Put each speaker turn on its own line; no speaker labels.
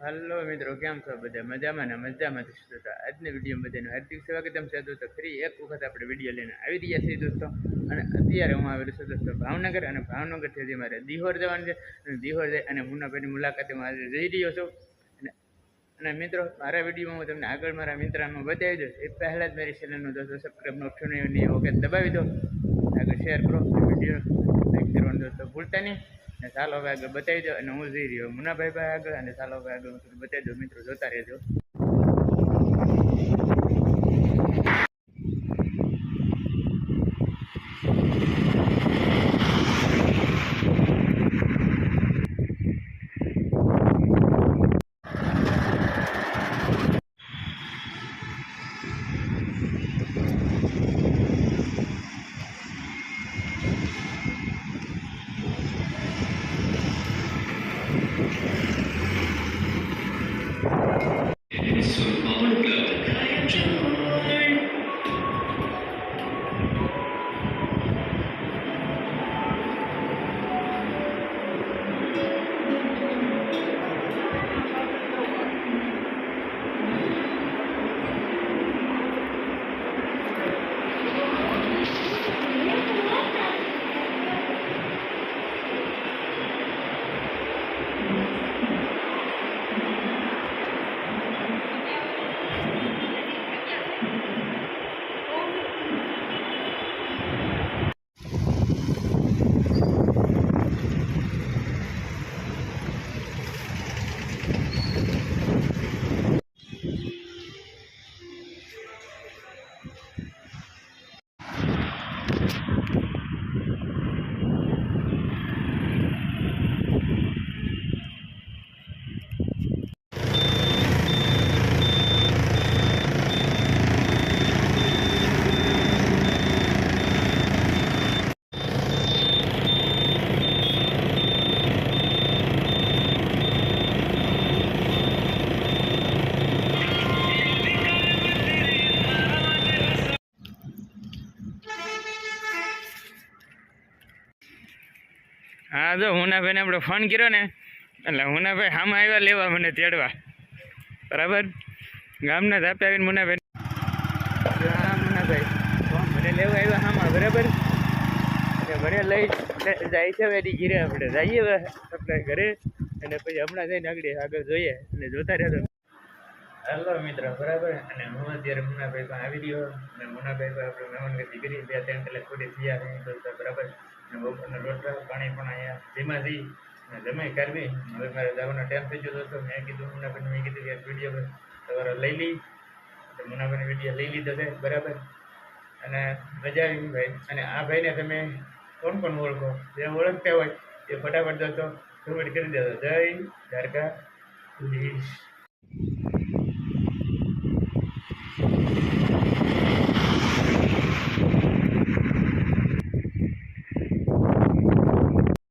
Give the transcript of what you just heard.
હાલો મિત્રો, કેમ છો બધા? મજામાં ને? મજામાં છો તો આજની વિડીયો બધાનું હાર્દિક સ્વાગતમ છે દોસ્તો. ફરી એક વખત આપણે વિડીયો લઈને આવી રહ્યા છીએ દોસ્તો. અને અત્યારે હું આવેલો છું દોસ્તો ભાવનગર, અને ભાવનગરથી હજી મારે દિહોર જવાનું છે. અને દિહોર જઈ અને મુન્નાભાઈની મુલાકાતે હું આજે જઈ રહ્યો છું. અને મિત્રો, મારા વિડીયોમાં હું તમને આગળ મારા મિત્રનું બતાવી દઉં એ પહેલાં જ મારી ચેનલનું દોસ્તો સબસ્ક્રાઈબનું ઓપ્શન નહીં વખત દબાવી દો, આગળ શેર કરો, વિડીયો લાઈક કરવાનું દોસ્તો ભૂલતા નહીં. ને ચાલો હવે આગળ બતાવી દો, અને હું જઈ રહ્યો મુન્નાભાઈ ભાઈ આગળ, અને ચાલો હવે આગળ હું તમને બતાવી દો. મિત્રો જોતા રહેજો. હા, જો હુનાભાઈને આપણે ફોન કર્યો ને, એટલે હુનાભાઈ સામે આવ્યા લેવા મને તેડવા. બરાબર, ગામના ધાપે આવીને મુનાભાઈ, હા મુનાભાઈ મને લેવા આવ્યા સામે. બરાબર, એટલે મને લઈ જાય છે એની ઘીરે. આપણે જઈએ આપણે ઘરે, અને પછી હમણાં જઈને આગળ જોઈએ અને જોતા રહેતો. હાલો મિત્ર, બરાબર. અને હું અત્યારે મુનાભાઈ પણ આવી રહ્યો, અને મુનાભાઈ પણ આપણે મહેમાનગતિ કરી 2-3 કલાક થોડી થયા. બરાબર, બપોરના રોટલા પાણી પણ અહીંયા ધીમા જઈ જમાઈ કરવી. હવે મારે જવાનો ટાઈમ થઈ ગયો હતો. મેં કીધું મુનાભાઈને, મેં કીધું કે વિડીયો તમારો લઈ લઈ, તો મુનાભાઈને વિડીયો લઈ લીધો છે. બરાબર, અને મજા આવી ભાઈ. અને આ ભાઈને તમે કોણ કોણ ઓળખો? જે ઓળખતા હોય એ ફટાફટ દોસ્તો કમેન્ટ કરી દેજો. જય દ્વારકા.